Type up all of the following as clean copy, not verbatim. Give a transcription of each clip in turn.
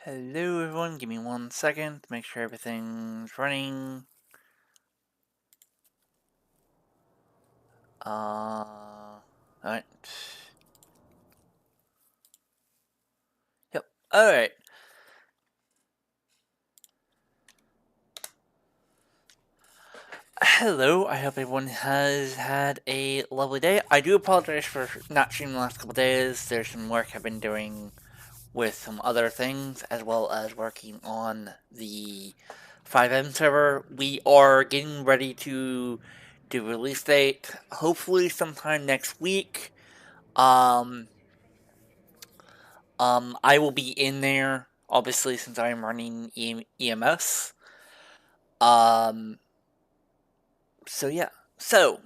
Hello everyone, give me 1 second to make sure everything's running. Alright. Yep, alright. Hello, I hope everyone has had a lovely day. I do apologize for not streaming the last couple days. There's some work I've been doing with some other things, as well as working on the 5M server. We are getting ready to do release date, hopefully sometime next week. I will be in there, obviously, since I'm running EMS. So yeah. So,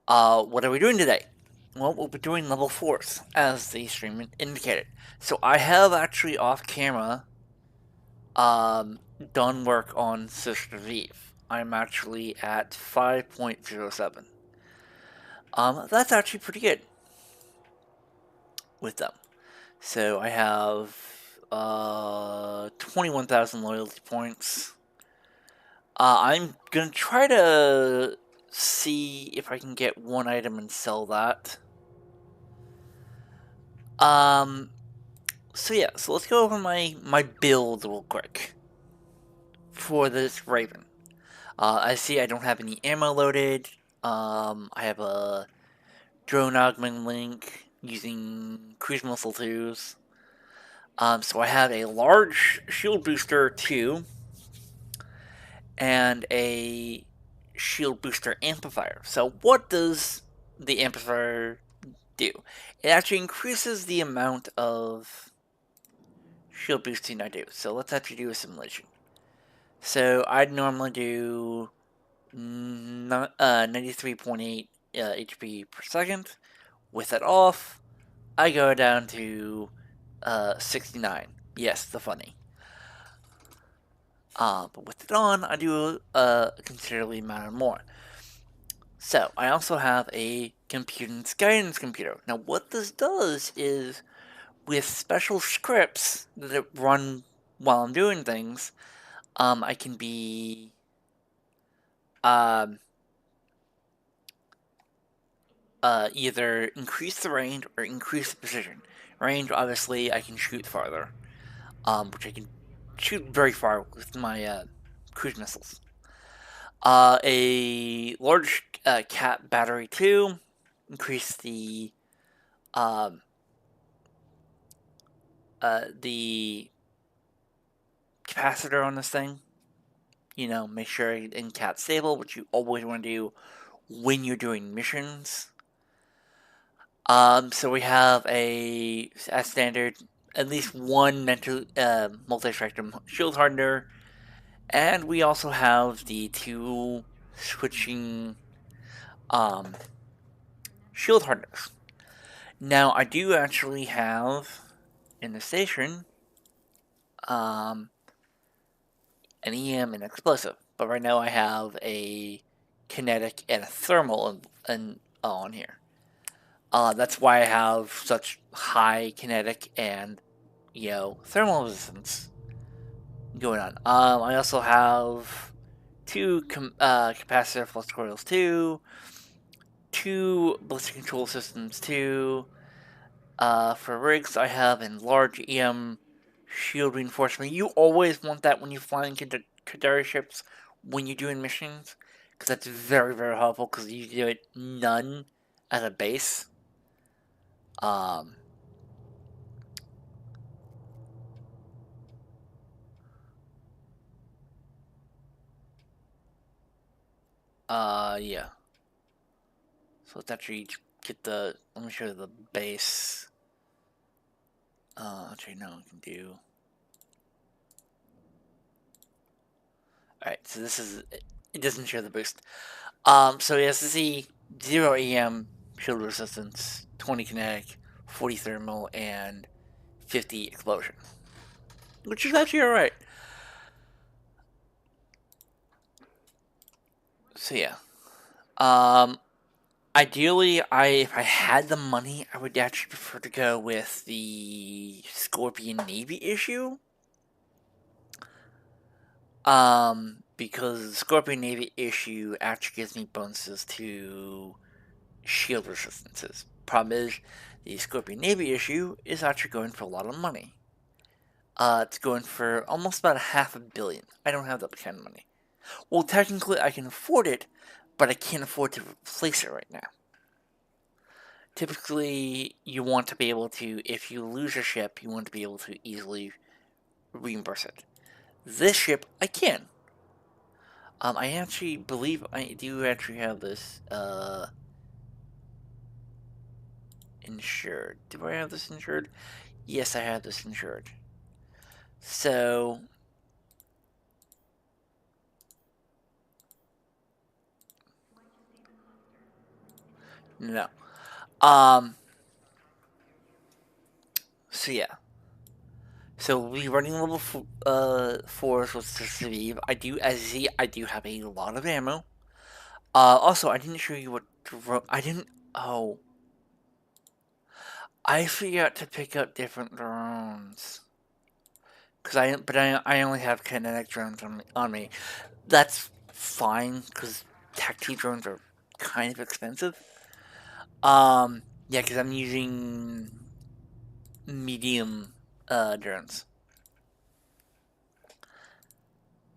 what are we doing today? Well, we'll be doing level 4's, as the stream indicated. So I have actually off camera, done work on Sister's Eve. I'm actually at 5.07. That's actually pretty good with them. So I have 21,000 loyalty points. I'm gonna try to see if I can get one item and sell that. So yeah, so let's go over my build real quick for this Raven. I see I don't have any ammo loaded. I have a drone augment link using cruise missile 2s. So I have a large shield booster 2 and a shield booster amplifier. So what does the amplifier do? It actually increases the amount of shield boosting I do. So let's actually do a simulation. So I'd normally do 93.8 HP per second. With it off, I go down to 69. Yes, the funny. But with it on, I do a considerably amount more. So, I also have a computance guidance computer. Now, what this does is, with special scripts that run while I'm doing things, I can be either increase the range or increase the precision. Range, obviously, I can shoot farther, which I can shoot very far with my cruise missiles. A large cat battery 2, increase the capacitor on this thing. You know, make sure in cat stable, which you always want to do when you're doing missions. So we have as standard, at least one multi-spectrum shield hardener, and we also have the 2 switching shield hardeners. Now, I do actually have in the station an EM and explosive, but right now I have a kinetic and a thermal on here. That's why I have such high kinetic and, thermal resistance going on. I also have 2 capacitor flux coils 2 ballistic control systems 2. For rigs, I have a large EM shield reinforcement. You always want that when you're flying Kadari ships when you're doing missions, because that's very, very helpful, because you do it none at a base. Yeah. So let's actually get let me show you the base. Actually, no, we can do. Alright, so this is, it doesn't show the boost. So he has to see 0 EM shield resistance, 20 kinetic, 40 thermal, and 50 explosion. Which is actually alright. So yeah. Ideally, if I had the money, I would actually prefer to go with the Scorpion Navy issue. Because the Scorpion Navy issue actually gives me bonuses to shield resistances. Problem is, the Scorpion Navy issue is actually going for a lot of money. It's going for almost about $500 million. I don't have that kind of money. Well, technically, I can afford it, but I can't afford to replace it right now. Typically, you want to be able to, if you lose a ship, you want to be able to easily reimburse it. This ship, I can. I actually believe I do actually have this, insured. Do I have this insured? Yes, I have this insured. So, no. So yeah. So we running level 4s with Steve. I do have a lot of ammo. Also, I didn't show you what I didn't. Oh, I forgot to pick up different drones. I only have kinetic drones on me. That's fine because tactical drones are kind of expensive. Yeah, because I'm using medium drones.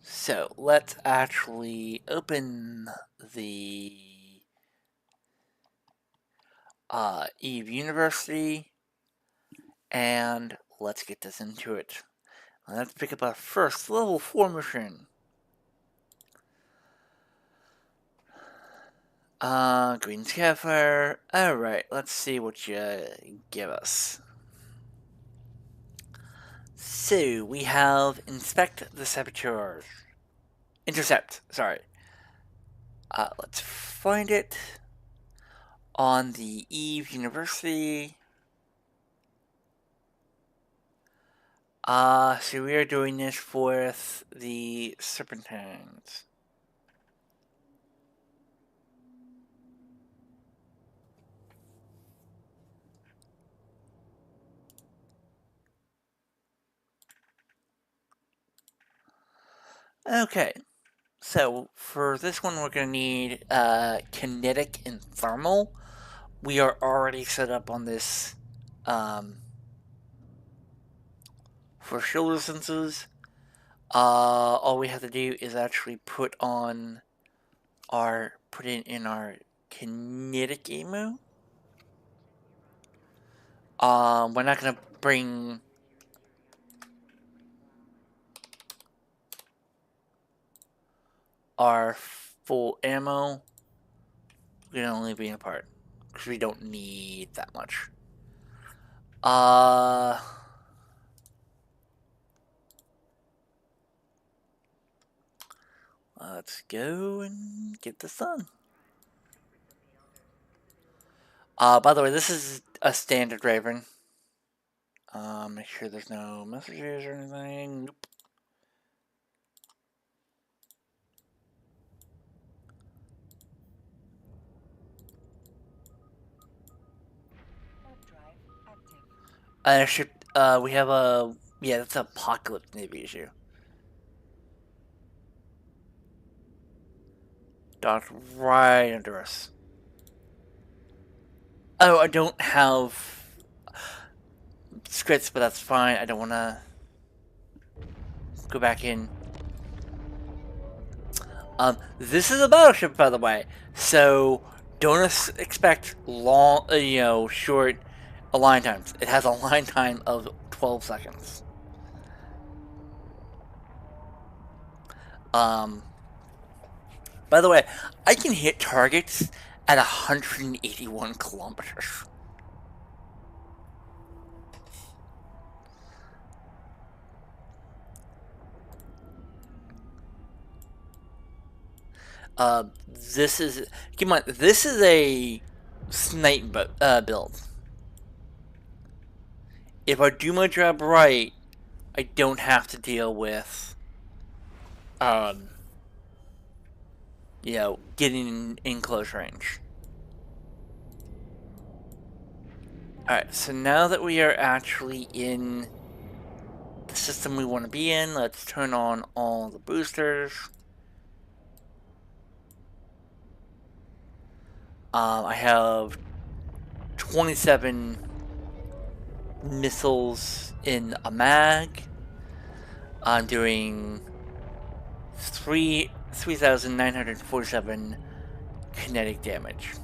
So let's actually open the Eve University and let's get this into it. Let's pick up our first level 4 mission. Green Kavfire. Alright, let's see what you give us. So, we have Inspect the Saboteurs. Intercept, sorry. Let's find it on the Eve University. So we are doing this with the Serpentines. Okay, so for this one we're going to need kinetic and thermal. We are already set up on this for shield distances. All we have to do is actually put in our kinetic ammo. We're not going to bring our full ammo. We can only bring a part because we don't need that much. Let's go and get this done. By the way, this is a standard Raven. Make sure there's no messages or anything. Nope. We have a, yeah, that's an Apocalypse Navy issue. Docked right under us. Oh, I don't have scripts, but that's fine. I don't want to go back in. This is a battleship, by the way, so don't expect long, short align times. It has a line time of 12 seconds. By the way, I can hit targets at 181 kilometers. This is, keep in mind, this is a snipe build. If I do my job right, I don't have to deal with, getting in close range. Alright, so now that we are actually in the system we want to be in, let's turn on all the boosters. I have 27 missiles in a mag. I'm doing 3,947 kinetic damage.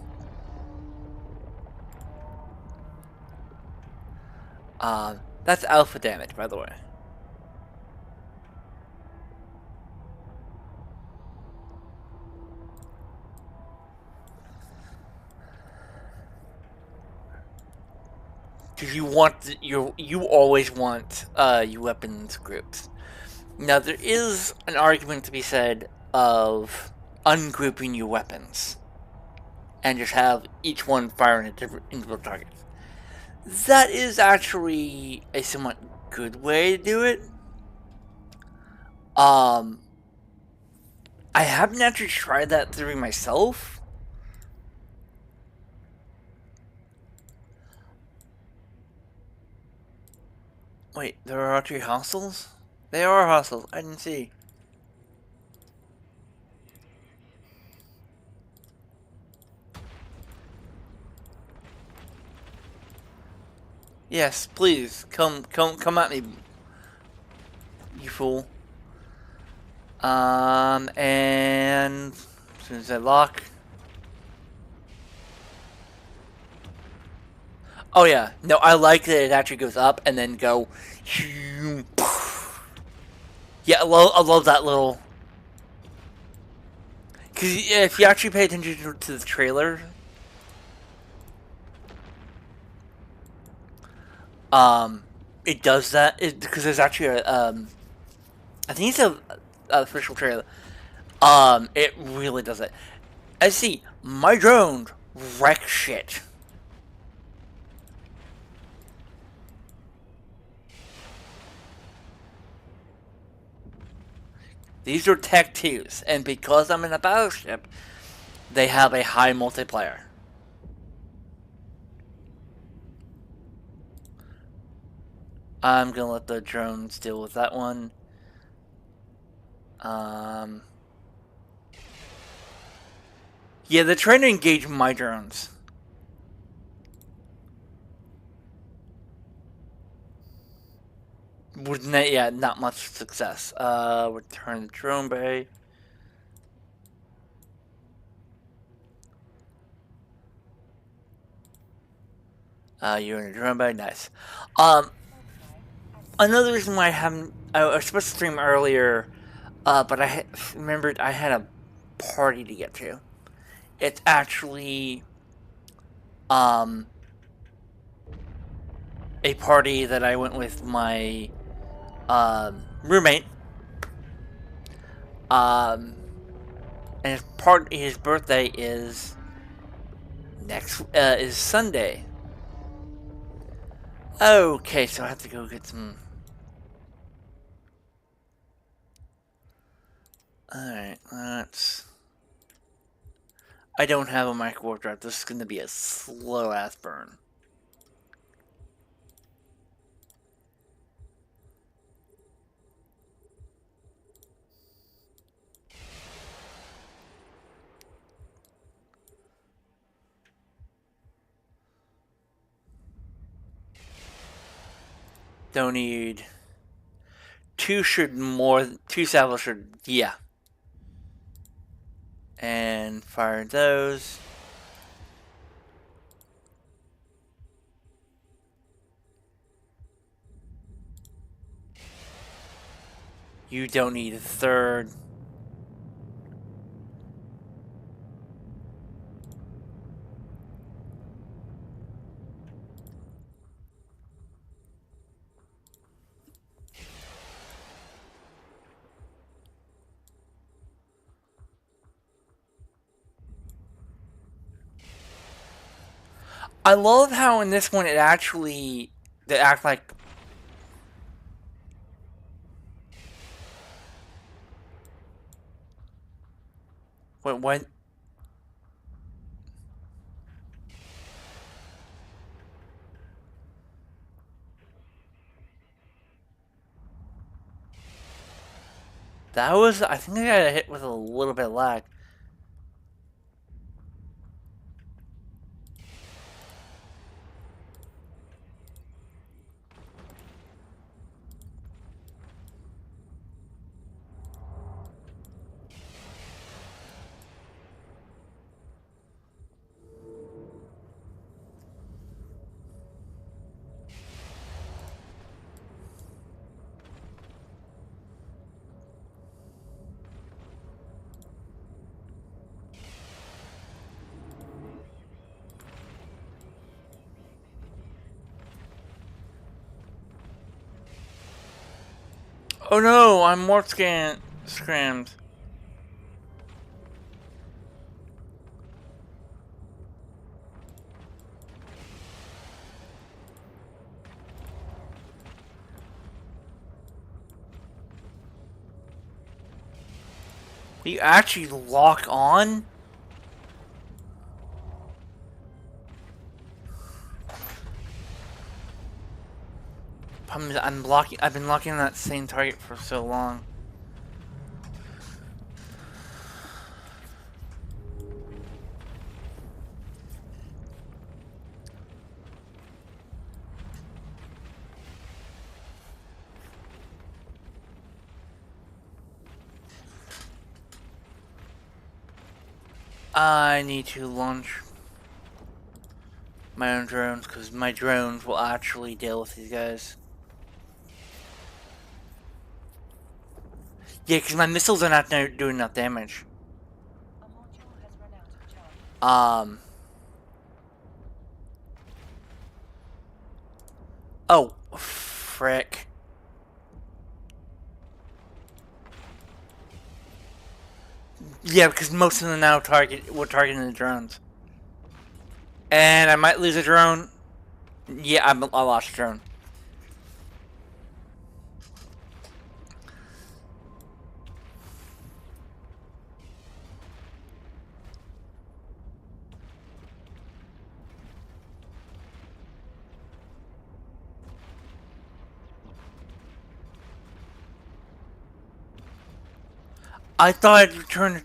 That's alpha damage, by the way. Because you always want your weapons groups. Now there is an argument to be said of ungrouping your weapons and just have each one fire at different individual targets. That is actually a somewhat good way to do it. I haven't actually tried that theory myself. Wait, there are actually hostiles? They are hostiles. I didn't see. Yes, please come at me, you fool. And as soon as I lock. Oh yeah, no, I like that it actually goes up and then go. Yeah, I love that little. Because if you actually pay attention to the trailer, it does that. Because there's actually I think it's a official trailer. It really does it. I see, my drone wreck shit. These are Tech 2s, and because I'm in a battleship, they have a high multiplayer. I'm gonna let the drones deal with that one. Yeah, they're trying to engage my drones. With not much success. Return the drone bay. You're in a drone bay, nice. Another reason why I was supposed to stream earlier, but I remembered I had a party to get to. It's actually, a party that I went with my, roommate. And his birthday is is Sunday. Okay, so I have to go get some. Alright, let's. I don't have a micro warp drive. This is gonna be a slow ass burn. Don't need two saddles should, yeah. And fire those. You don't need a third. I love how in this one they act like. Wait, what? That was, I think I got hit with a little bit of lag. Oh no, I'm more scrammed. You actually lock on? I've been locking on that same target for so long. I need to launch my own drones, because my drones will actually deal with these guys. Yeah, because my missiles are not doing enough damage. Oh, frick. Yeah, because most of them now we're targeting the drones. And I might lose a drone. Yeah, I lost a drone. I thought I'd return.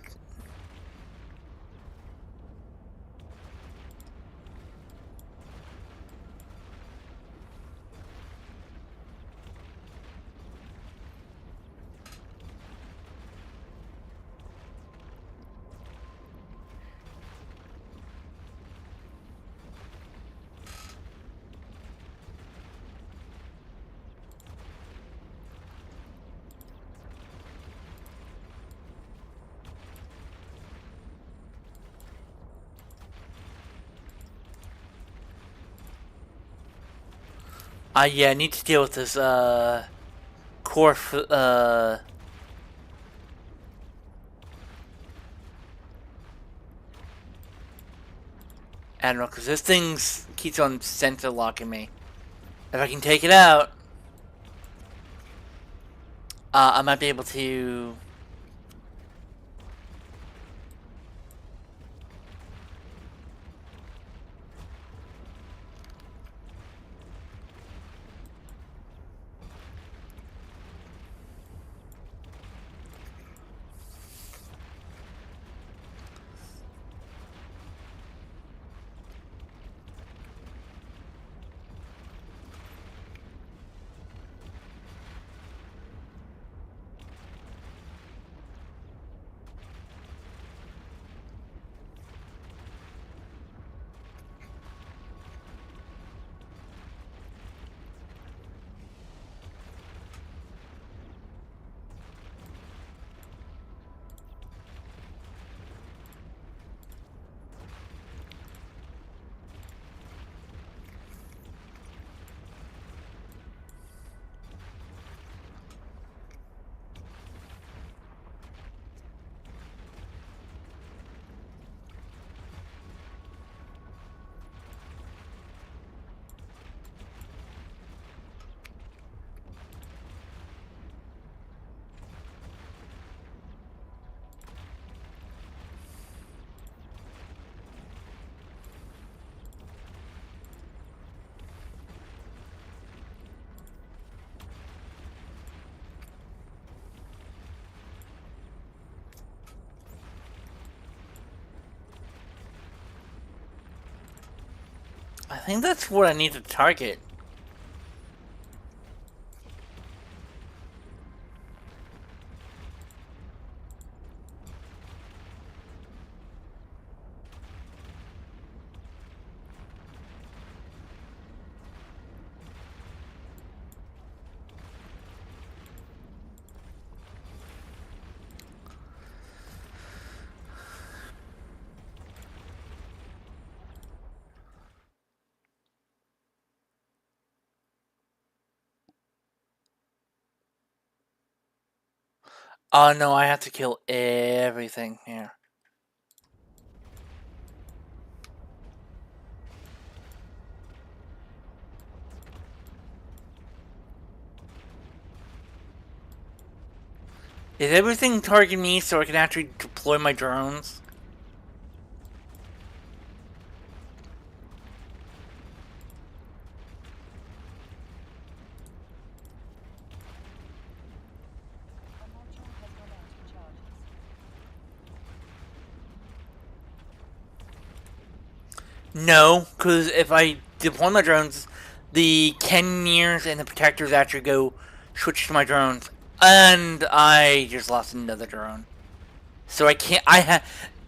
Yeah, I need to deal with this, core, Admiral, because this thing keeps on center locking me. If I can take it out, I might be able to. I think that's what I need to target. Oh no, I have to kill everything here. Is everything targeting me so I can actually deploy my drones? No, because if I deploy my drones, the cannoneers and the protectors actually go switch to my drones, and I just lost another drone. So I can't.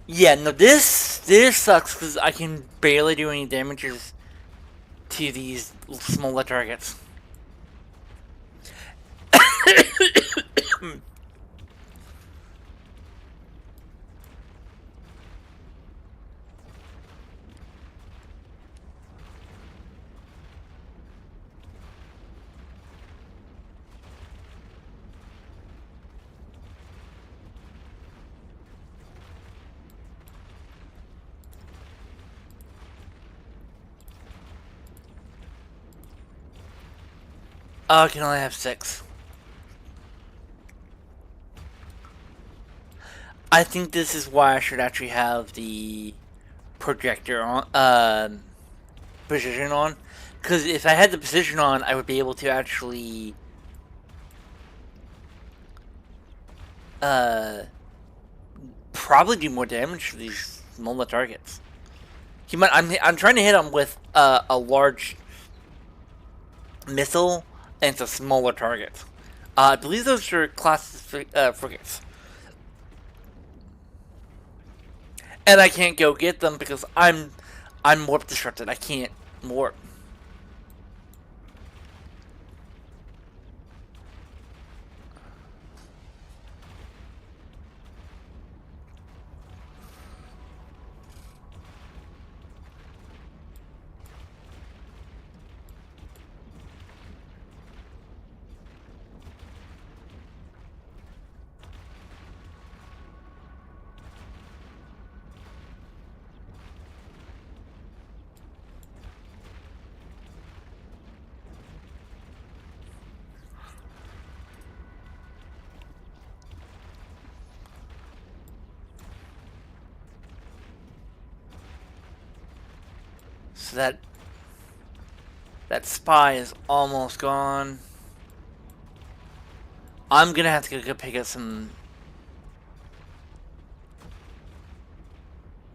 Yeah. No. This sucks because I can barely do any damages to these smaller targets. Oh, I can only have 6. I think this is why I should actually have the projector on, precision on. Because if I had the precision on, I would be able to actually, probably do more damage to these smaller targets. I'm trying to hit them with a large missile, and it's a smaller target. I believe those are class frigates. And I can't go get them because I'm warp disrupted. I can't warp. So that spy is almost gone. I'm gonna have to go pick up some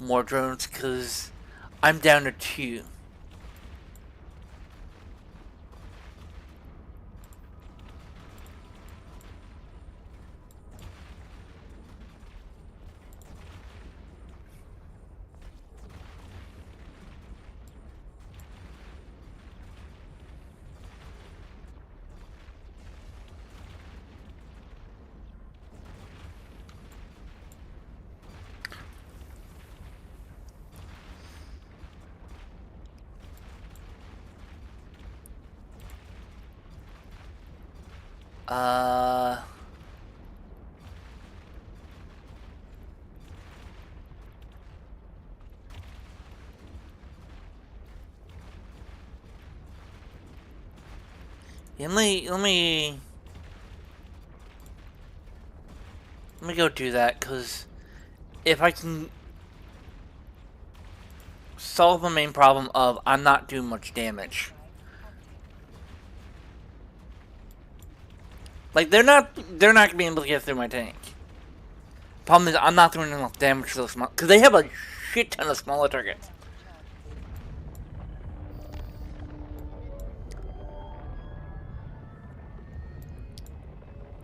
more drones because I'm down to 2. Uh... Let me go do that, because if I can solve the main problem of I'm not doing much damage. Like, they're not gonna be able to get through my tank. Problem is, I'm not doing enough damage to those small, because they have a shit ton of smaller targets.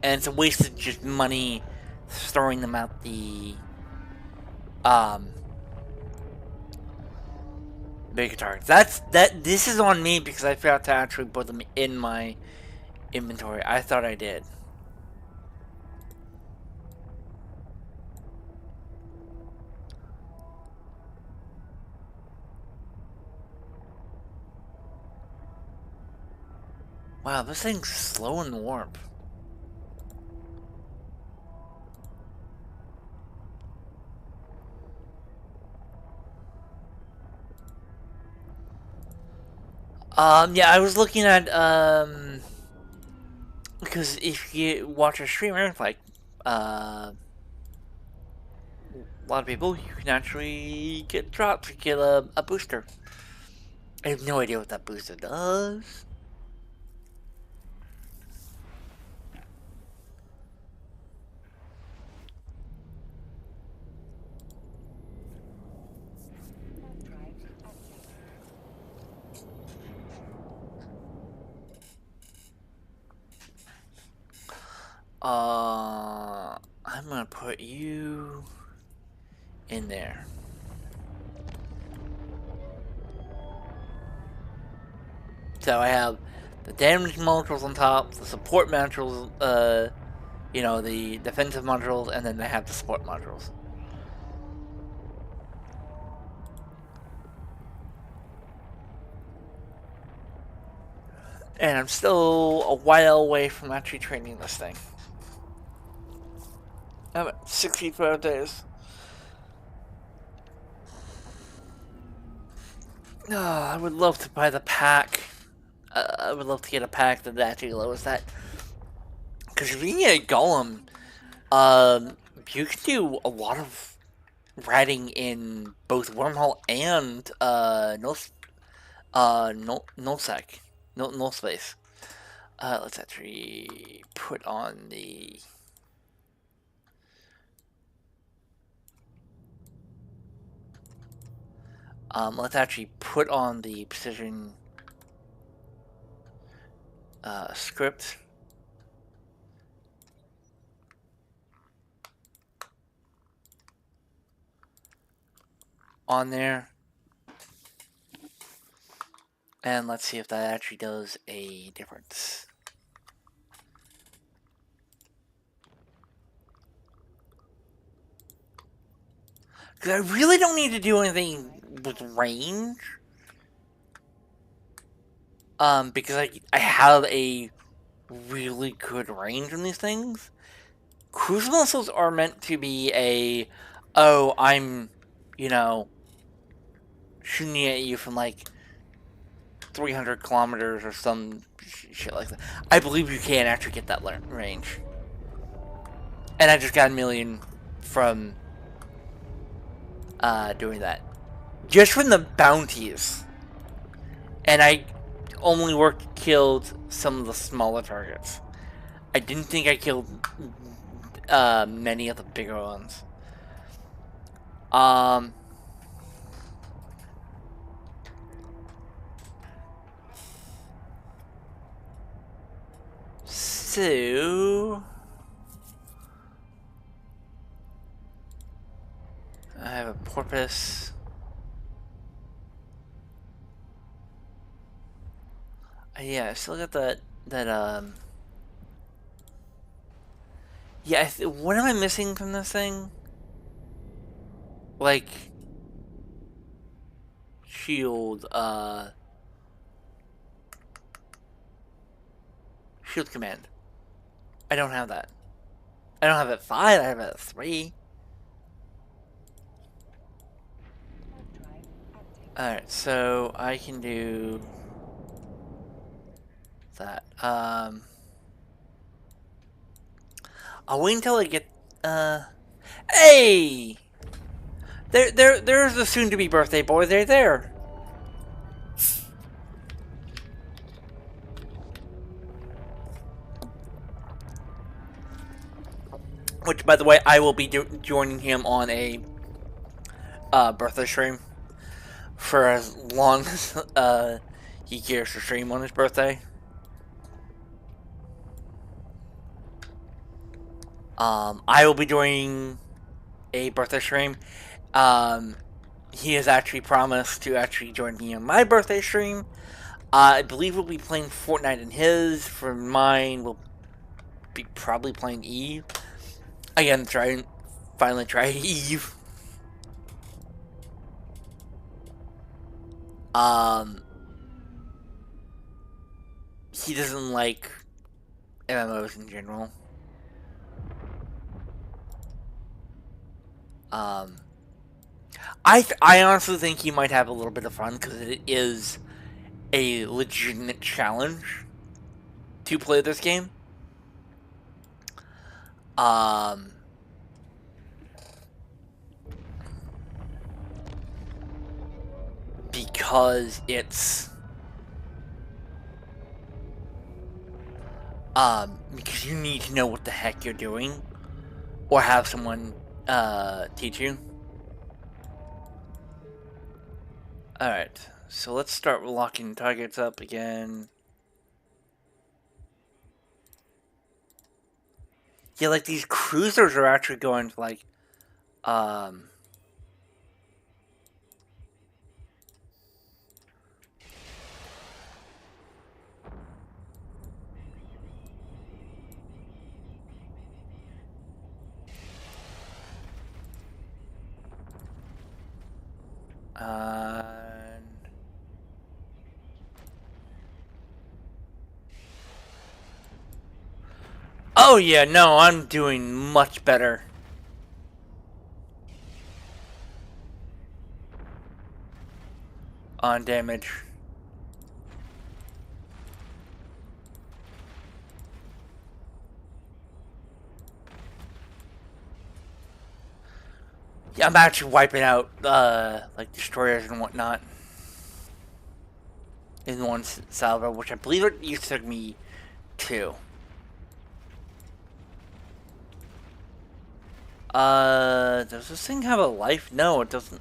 and it's a waste of just money throwing them out the big guitar. This is on me because I forgot to actually put them in my inventory. I thought I did. Wow, this thing's slow in warp. Yeah, I was looking at, because if you watch a streamer, like, a lot of people, you can actually get drops, get a booster. I have no idea what that booster does. I'm gonna put you in there. So I have the damage modules on top, the support modules, you know, the defensive modules, and then I have the support modules. And I'm still a while away from actually training this thing. I'm at 65 days. Oh, I would love to buy the pack. I would love to get a pack that actually lowers that. Because if you get a golem, you can do a lot of riding in both wormhole and null space. Let's actually put on the let's actually put on the precision script. On there. And let's see if that actually does a difference. Because I really don't need to do anything with range. Because I have a really good range on these things. Cruise missiles are meant to be a, oh, I'm, you know, shooting at you from like 300 kilometers or some shit like that. I believe you can actually get that range. And I just got a million from doing that. Just from the bounties. And I only killed some of the smaller targets. I didn't think I killed many of the bigger ones. So I have a porpoise. Yeah, I still got that yeah, what am I missing from this thing? Like shield shield command. I don't have that. I don't have it at 5, I have it at 3. Alright, so I can do that. I'll wait until I get hey! There's the soon-to-be birthday boy right there. Which, by the way, I will be joining him on a birthday stream for as long as he cares to stream on his birthday. I will be doing a birthday stream. Um, he has actually promised to actually join me on my birthday stream. I believe we'll be playing Fortnite in his. For mine, we'll be probably playing Eve. Again, finally try Eve. Um, he doesn't like MMOs in general. Um, I honestly think he might have a little bit of fun because it is a legitimate challenge to play this game. Um, because because you need to know what the heck you're doing, or have someone teach you. All right, so let's start locking targets up again. Yeah, like these cruisers are actually going to like oh yeah, no, I'm doing much better on damage. Yeah, I'm actually wiping out like destroyers and whatnot in one salvo, which I believe it used to take me two. Does this thing have a life? No, it doesn't.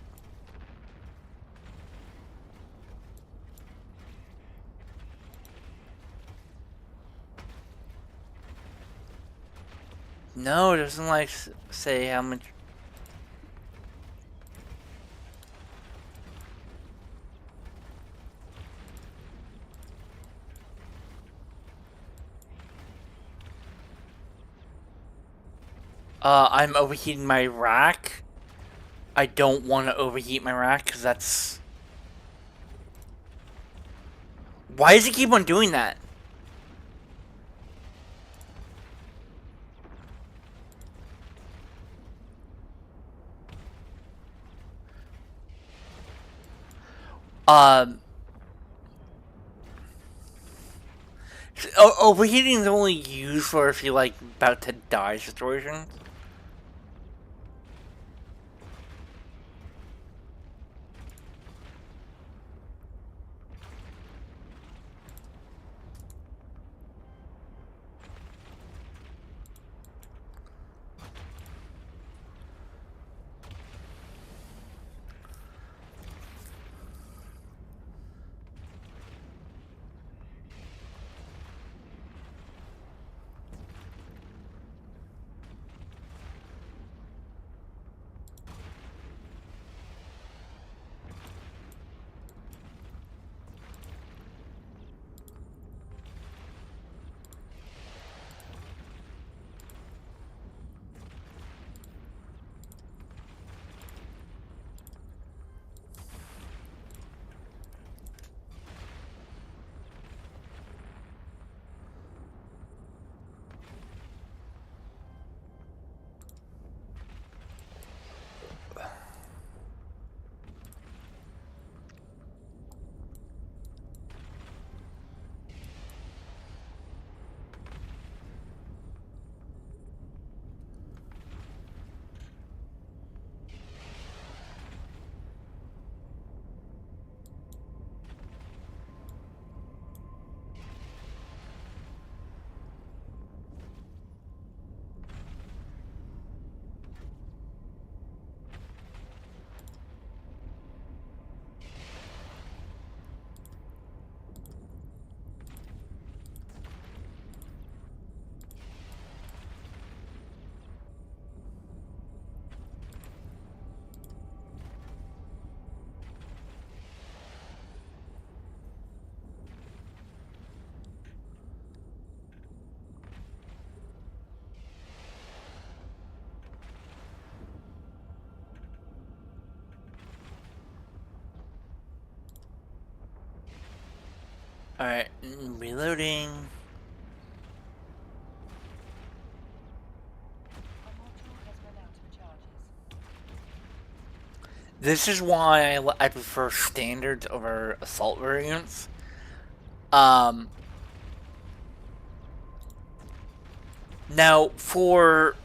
No, it doesn't like say how much. I'm overheating my rack. I don't want to overheat my rack because that's. Why does it keep on doing that? Um, Overheating is only used for if you're like about to die situations. Alright, reloading. This is why I prefer standards over assault variants. Now for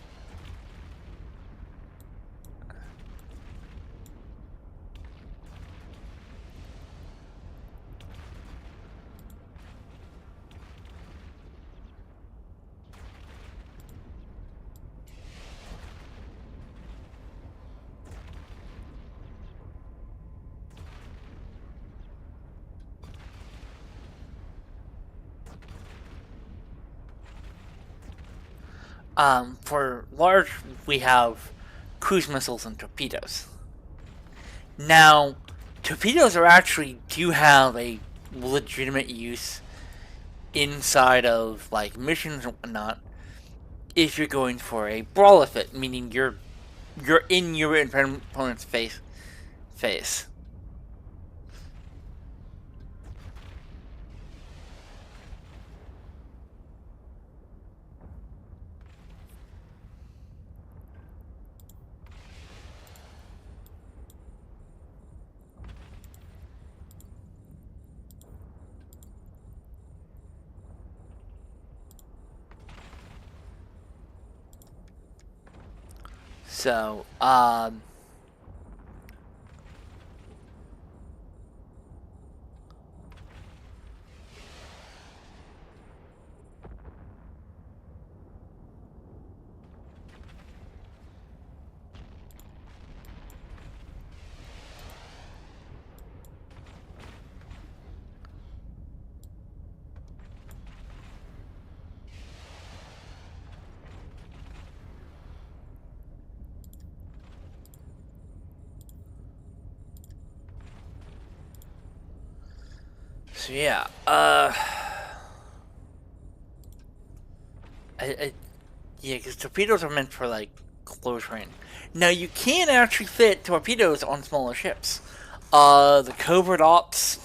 large, we have cruise missiles and torpedoes. Now, torpedoes are actually do have a legitimate use inside of like missions and whatnot. If you're going for a brawl of it, meaning you're in your opponent's face. So, so yeah, yeah, because torpedoes are meant for like close range. Now you can actually fit torpedoes on smaller ships. The covert ops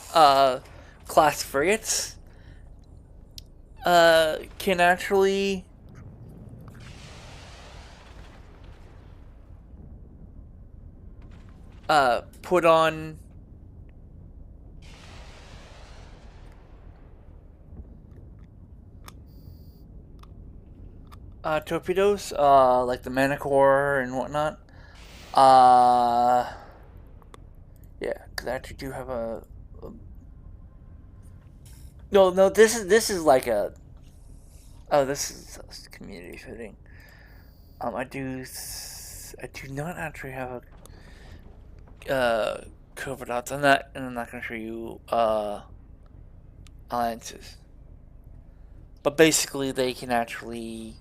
class frigates can actually put on torpedoes, like the Manicore and whatnot. Yeah, because I actually do have a. No, this is like a. Oh, this is community fitting. I do not actually have a covert dots on that, and I'm not gonna show you alliances. But basically, they can actually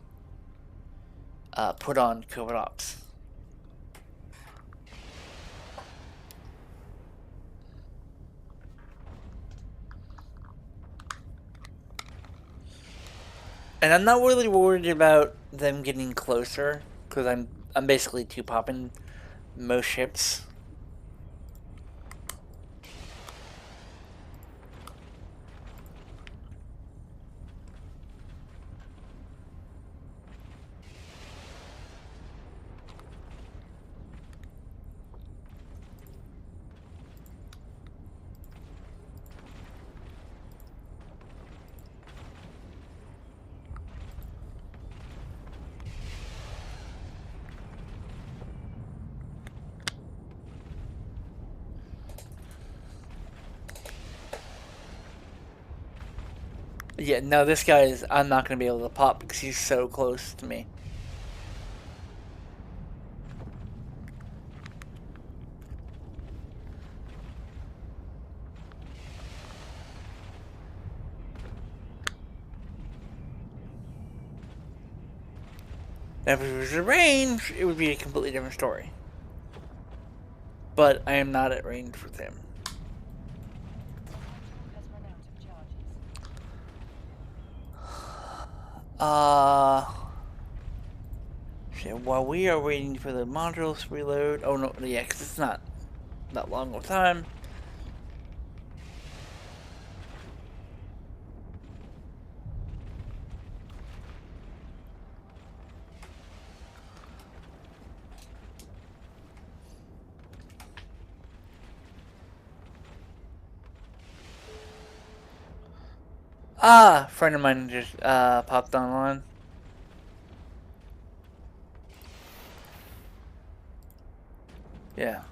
put on covert ops. And I'm not really worried about them getting closer, because I'm basically two popping most ships. Yeah, no, this guy is. I'm not going to be able to pop because he's so close to me. Now, if it was a range, it would be a completely different story. But I am not at range with him. So while we are waiting for the modules to reload. Oh no, yeah, because it's not that long of time. Ah, friend of mine just popped online. Yeah.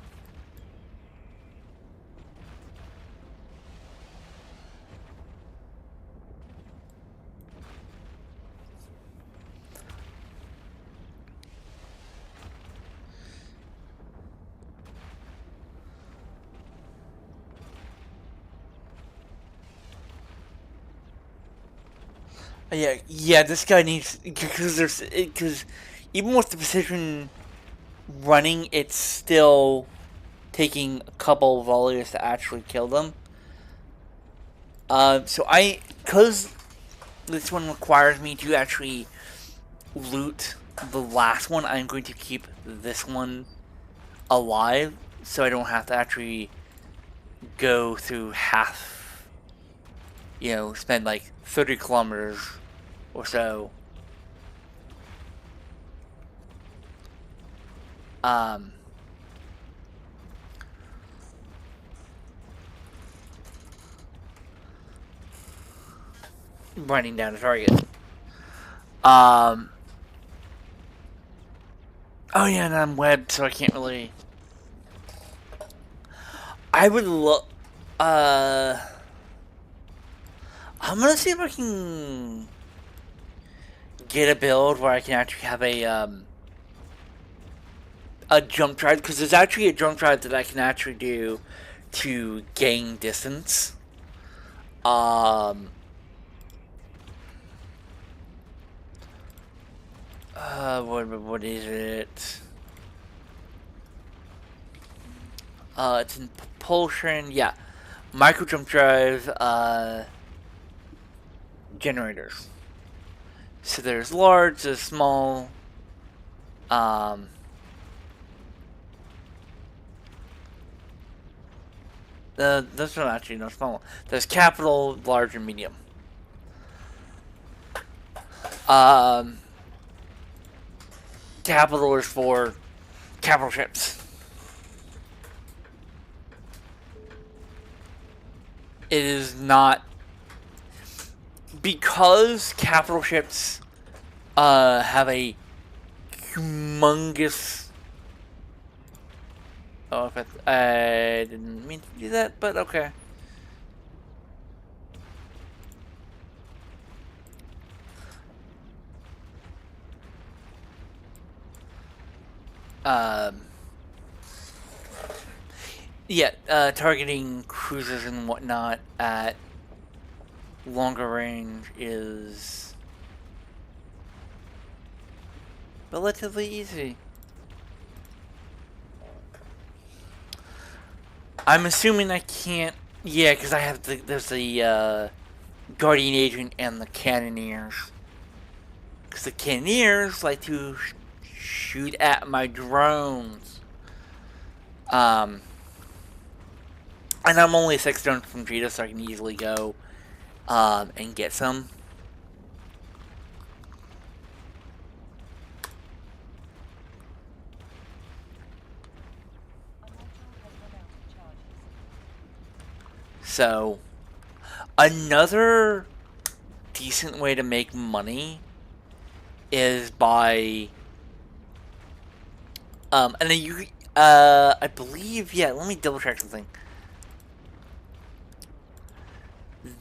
Yeah. This guy needs because even with the precision running, it's still taking a couple volleys to actually kill them. Because this one requires me to actually loot the last one, I'm going to keep this one alive, so I don't have to actually go through half, spend like 30 kilometers or so. Um, Running down a target. Um, oh yeah, and I'm webbed, so I can't really. I would look. Uh, I'm gonna see if I can get a build where I can actually have a jump drive, because there's actually a jump drive that I can actually do to gain distance. Um, what is it? It's in propulsion. Yeah, micro jump drive. Generators. So there's large, there's small. Um, There's not actually no small. There's capital, large, and medium. Um, Capital is for capital ships. It is not because capital ships have a humongous. Oh, I didn't mean to do that, but okay. Um, yeah, targeting cruisers and whatnot at longer range is relatively easy. I'm assuming I can't. Yeah, because I have there's the Guardian Agent and the Cannoneers. Because the Cannoneers like to shoot at my drones. And I'm only 6 drones from Vita, so I can easily go and get some. So, another decent way to make money is by and then I believe, yeah, let me double check something.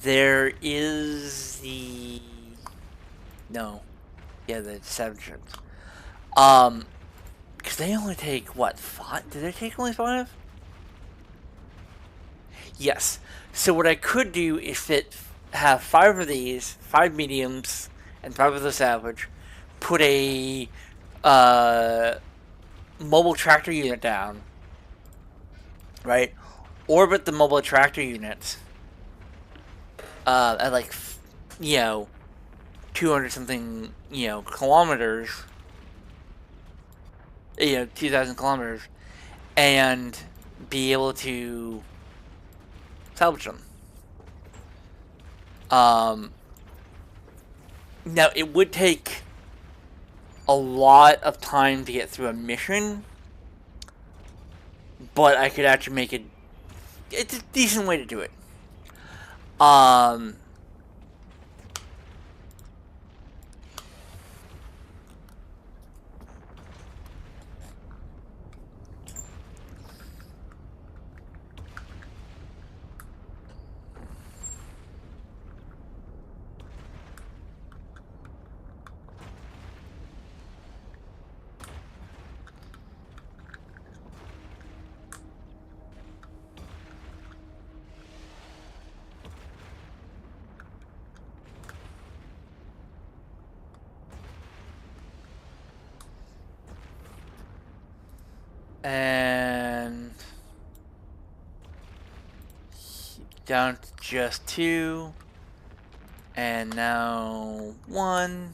There is the no, yeah, the savage ships. Because they only take what, 5? Did they take only 5? Yes. So what I could do is have 5 of these, 5 mediums, and 5 of the salvage. Put a mobile tractor unit down, right? Orbit the mobile tractor unit at like 200 something kilometers, 2,000 kilometers, and be able to salvage them. Now it would take a lot of time to get through a mission, but I could actually make it. It's a decent way to do it. And down to just 2. And now 1.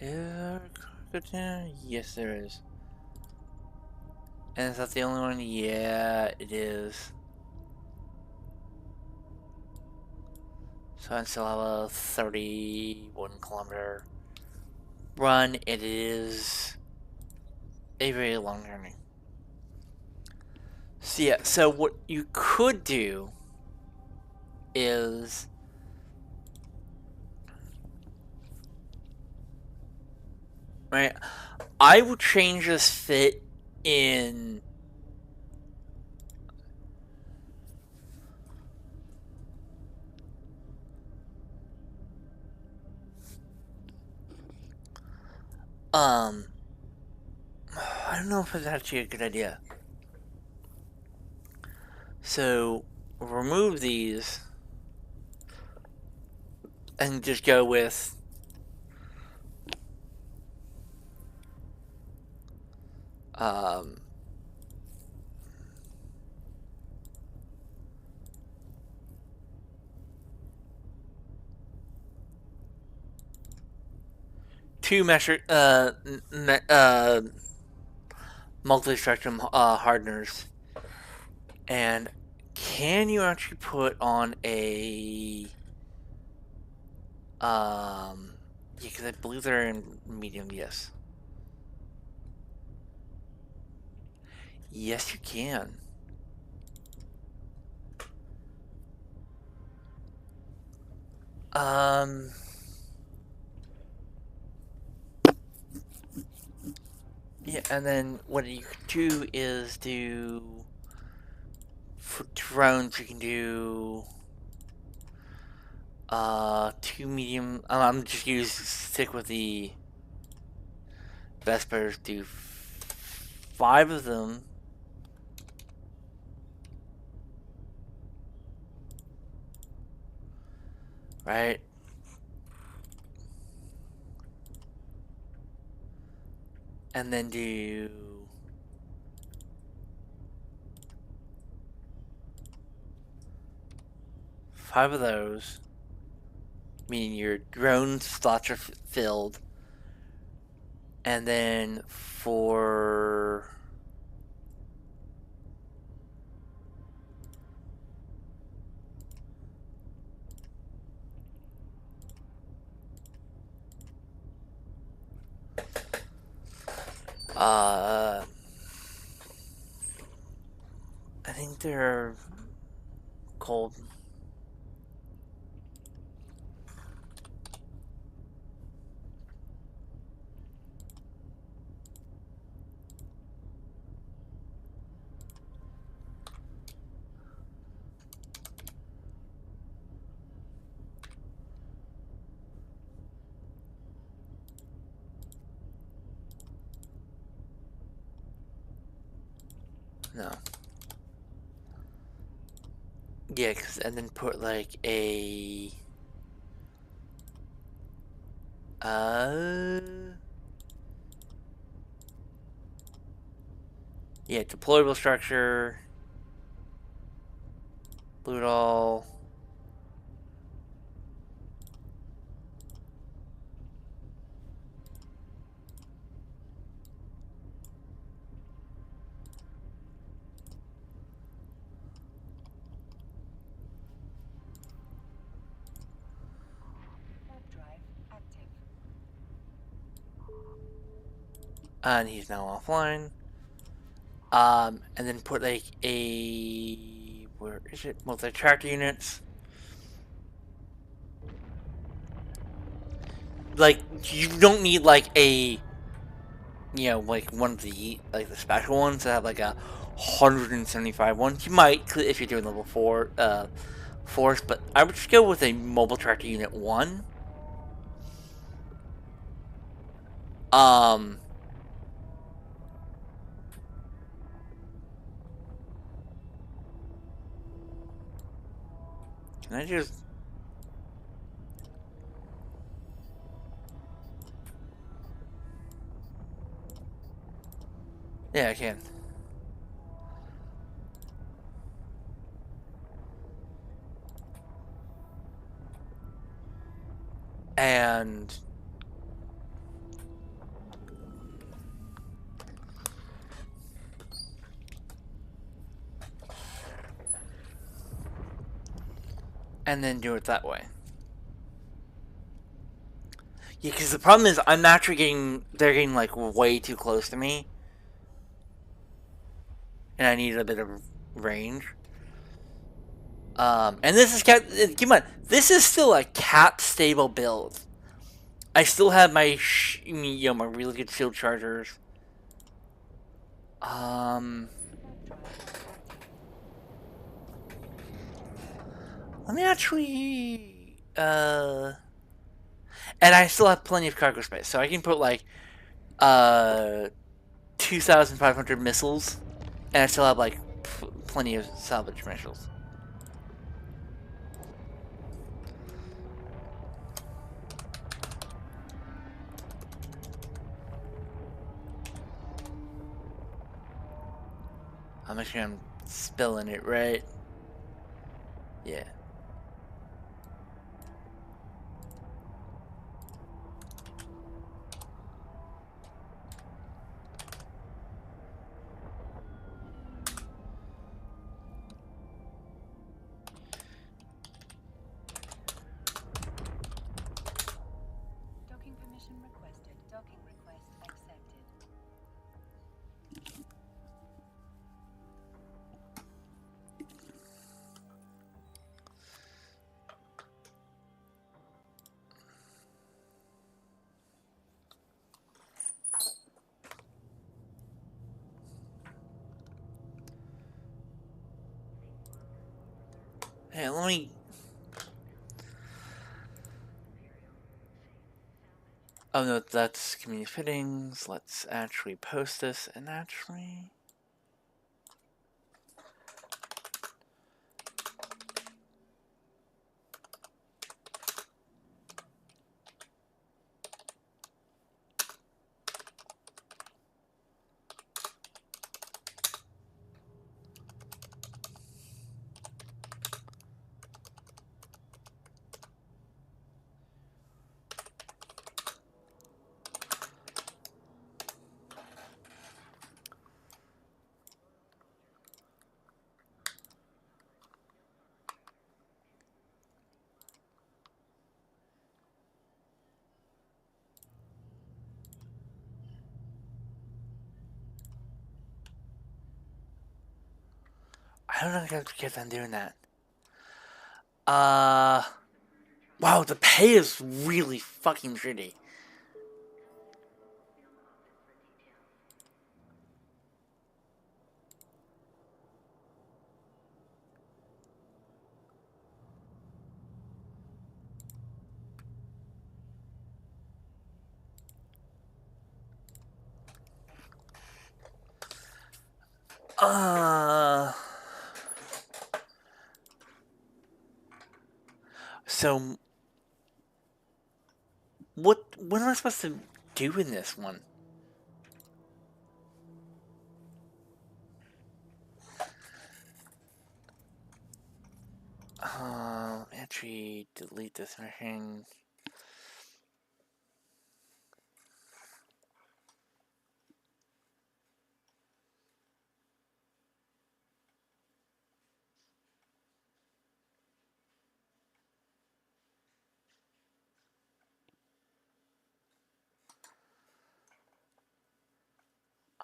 Is there a cargo there? Yes, there is. And is that the only one? Yeah, it is. So I still have a 31-kilometer run. It is a very long journey. So yeah, so what you could do is right. I would change this fit in I don't know if it's actually a good idea. So remove these and just go with um 2 metric multi-spectrum hardeners. And can you actually put on a yeah, because I believe they're in medium. Yes, yes, you can. Yeah, and then what you could do is do for drones. You can do 2 medium. I'm just stick with the Vespers. Do 5 of them. Right. And then do 5 of those, meaning your drone slots are filled. And then for I think they're cold. No. Yeah, and then put like a yeah, deployable structure, loot all. And he's now offline. And then put like a where is it? Multi-tractor units. Like you don't need like a like one of the special ones that have like a 175 ones. You might if you're doing level 4's, but I would just go with a mobile tractor unit 1. Um, can I just yeah, I can. And then do it that way. Yeah, because the problem is I'm actually they're getting like way too close to me, and I need a bit of range. And this is keep in mind, this is still a cap stable build. I still have my my really good shield chargers. Let me actually and I still have plenty of cargo space, so I can put like 2,500 missiles, and I still have like plenty of salvage missiles. I'm actually I'm spilling it, right? Yeah. Docking permission requested. Docking request accepted. Hey, let me. Oh no, that's community fittings. Let's actually post this and actually. I don't know if I get them doing that. Wow, the pay is really fucking shitty. Uh, So, what am I supposed to do in this one? Entry, delete this mission.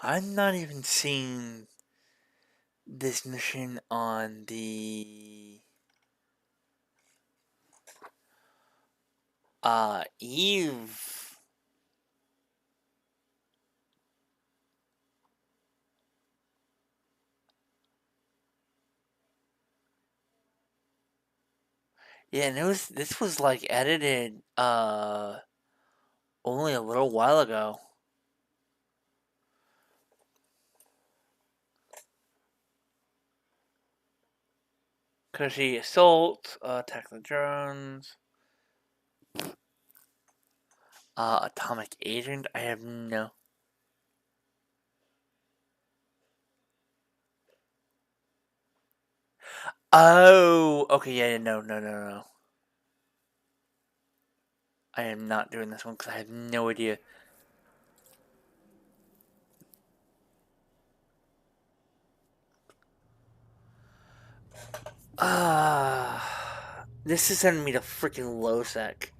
I'm not even seeing this mission on the Eve. Yeah, and this was like edited only a little while ago. Cause she assault, attack the drones, atomic agent. I have no. Oh, okay, yeah, no. I am not doing this one because I have no idea. This is sending me to freaking low sec.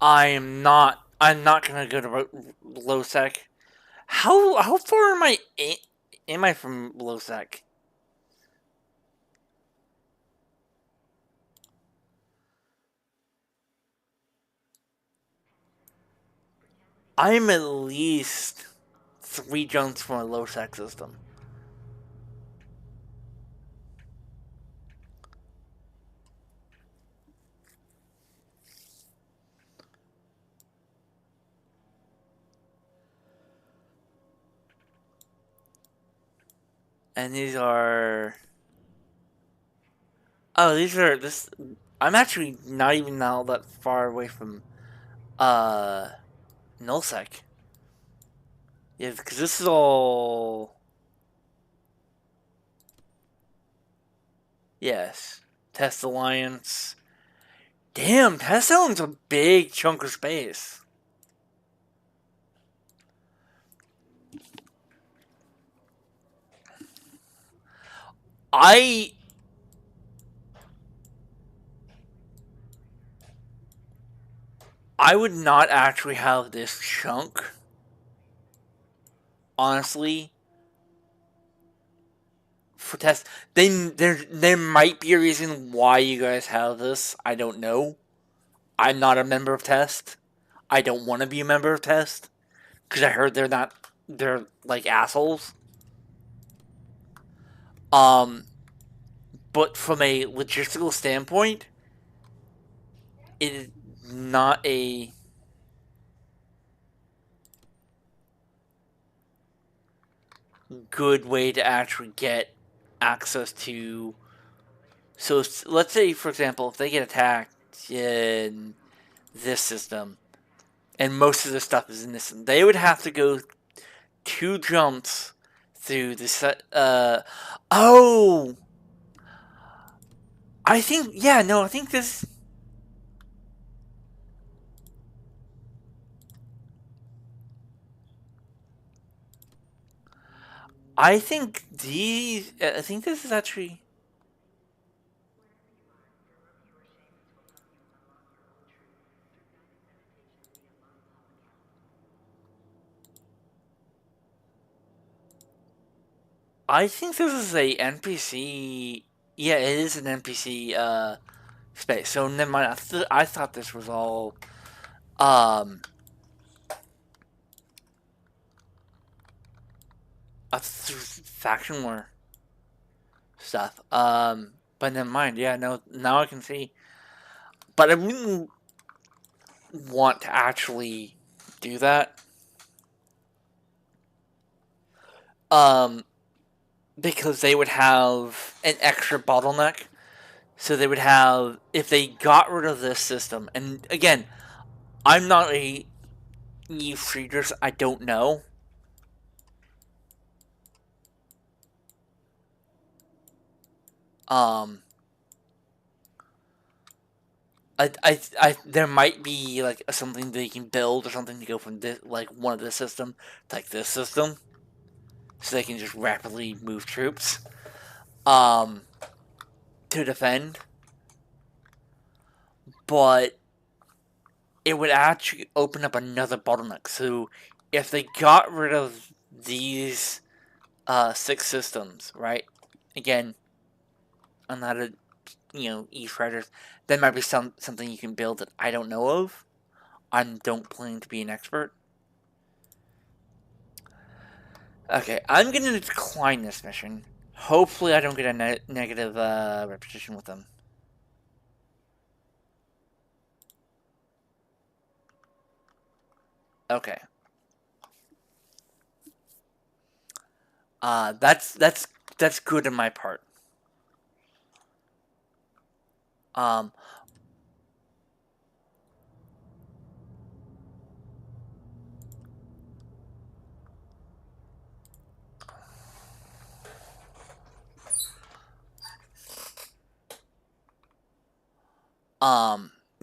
I'm not gonna go to low sec. How far am I from low sec? I'm at least 3 jumps from a low sec system. And these are. Oh, these are this. I'm actually not even now that far away from uh nullsec. Yeah, because this is all. Yes, Test Alliance. Damn, Test Alliance is a big chunk of space. I I would not actually have this chunk, honestly, for test. There might be a reason why you guys have this. I don't know. I'm not a member of Test. I don't want to be a member of Test because I heard they're not. They're like assholes. Um, but from a logistical standpoint, it is not a good way to actually get access to. So let's say, for example, if they get attacked in this system, and most of the stuff is in this, they would have to go 2 jumps through the set. Oh, I think yeah, no, I think this. I think these. I think this is actually. I think this is a NPC. Yeah, it is an NPC space. So never mind. I thought this was all um a faction war stuff. But never mind. Yeah, no. Now I can see. But I wouldn't want to actually do that. Um, because they would have an extra bottleneck. So they would have, if they got rid of this system, and again, I'm not a EU Freeders, I don't know. Um, there might be like something they can build or something to go from this, like one of this system to like this system, so they can just rapidly move troops, um, to defend. But it would actually open up another bottleneck. So if they got rid of these 6 systems, right? Again, I'm not a e-shredders. There might be something you can build that I don't know of. I don't claim to be an expert. Okay, I'm gonna decline this mission. Hopefully, I don't get a negative repetition with them. Okay. That's good on my part. Um,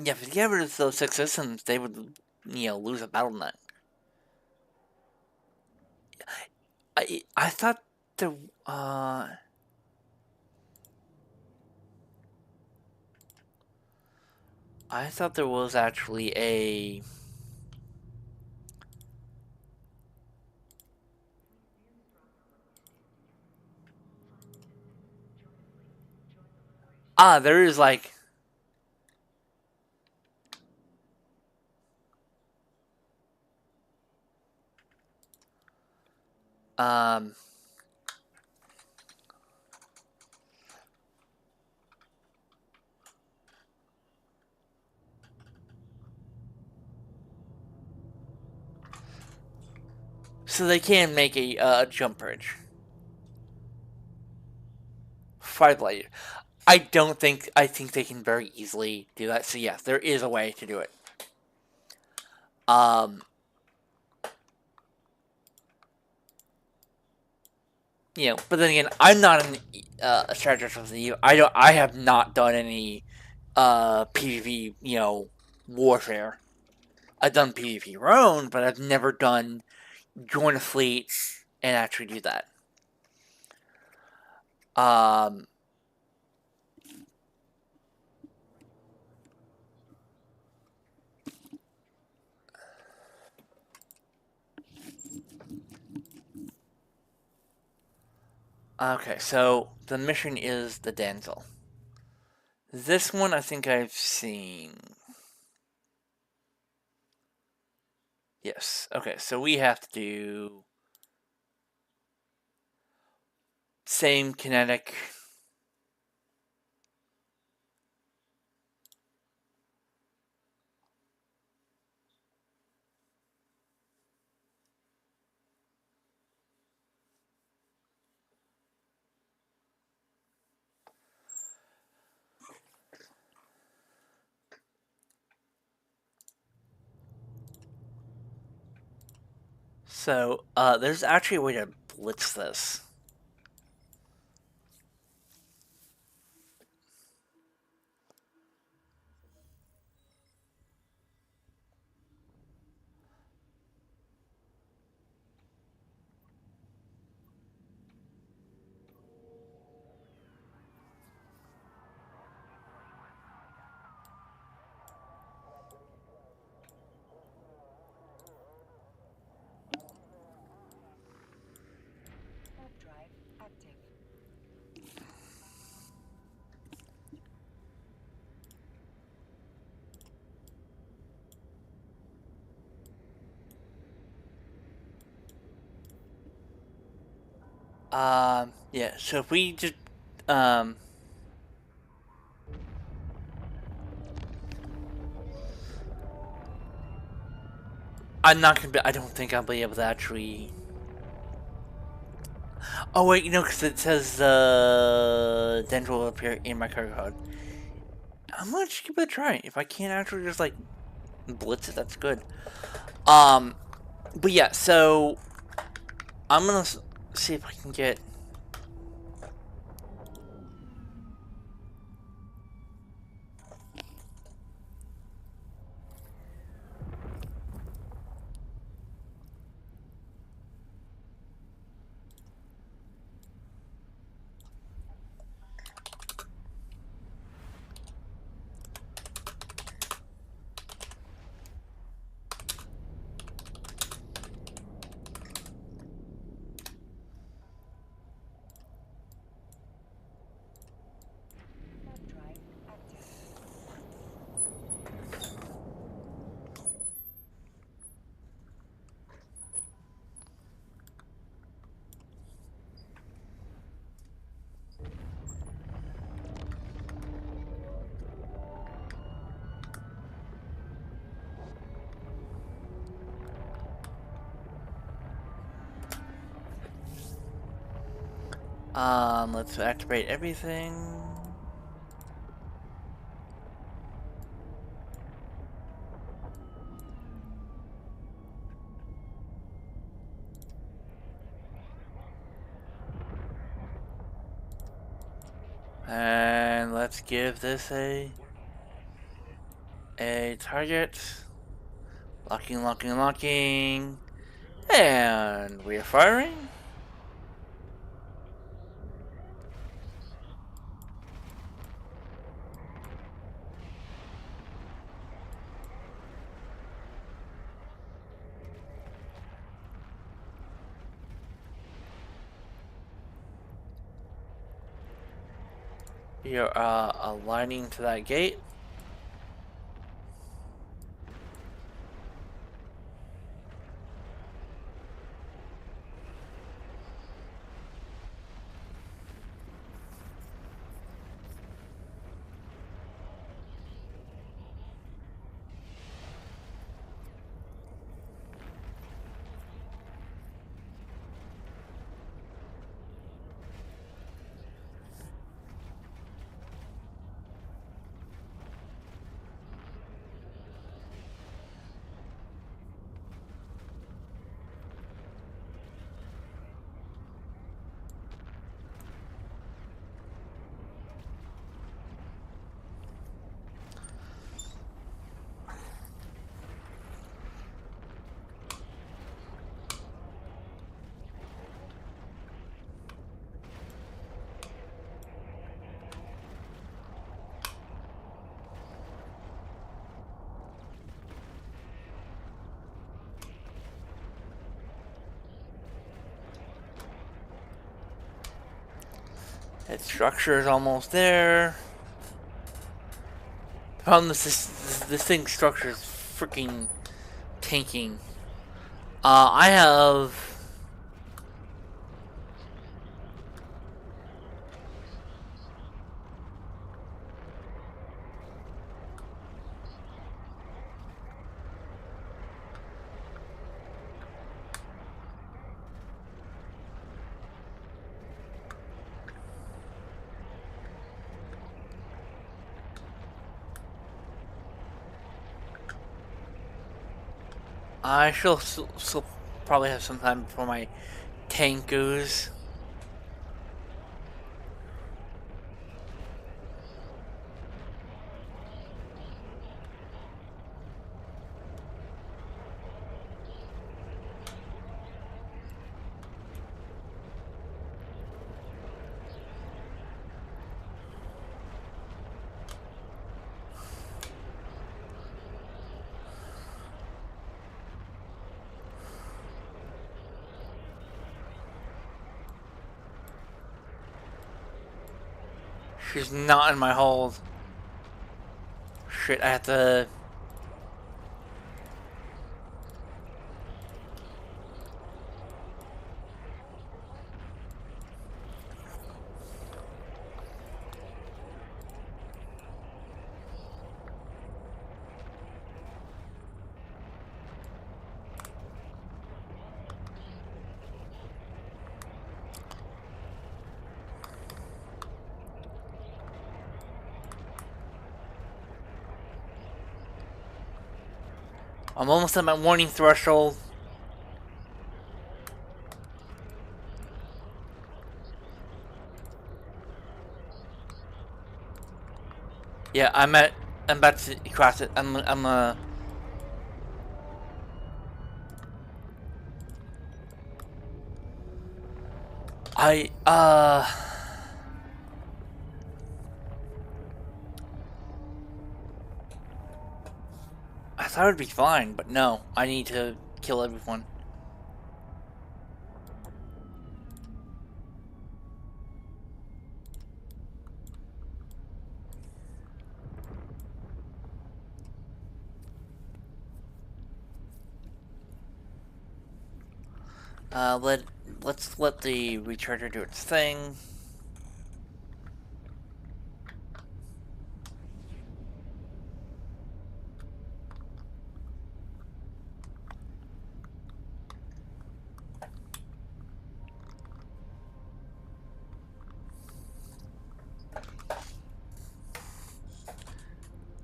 yeah, if you get rid of those 6 systems, they would, lose a battle net. I thought the I thought there was actually a there is like um so they can make a jump bridge. 5 light. I think they can very easily do that. So yes, there is a way to do it. Um, but then again, I'm not a strategist of the EU. I have not done any PvP warfare. I've done PvP roam, but I've never done join a fleet and actually do that. Um, okay, so the mission is the damsel. This one I think I've seen. Yes. Okay, so we have to do same kinetic. So, there's actually a way to blitz this. Warp drive active. Yeah, so if we just, um, I don't think I'll be able to actually, Oh wait, you know, because it says Dental will appear in my cargo code. I'm gonna just give it a try. If I can't actually just like blitz it, that's good. Um, but yeah, so I'm gonna see if I can get. Warp drive active. Let's activate everything. And let's give this a target. Locking, locking, locking. And we are firing. We are aligning to that gate. Its structure is almost there. The problem is this thing's structure is freaking tanking. I have. I shall still probably have some time before my tank goes. She's not in my hold. Shit, I have to. I'm almost at my warning threshold. Yeah, I'm about to cross it. I, I thought it'd be fine, but no. I need to kill everyone. Uh, let, let's let the recharger do its thing.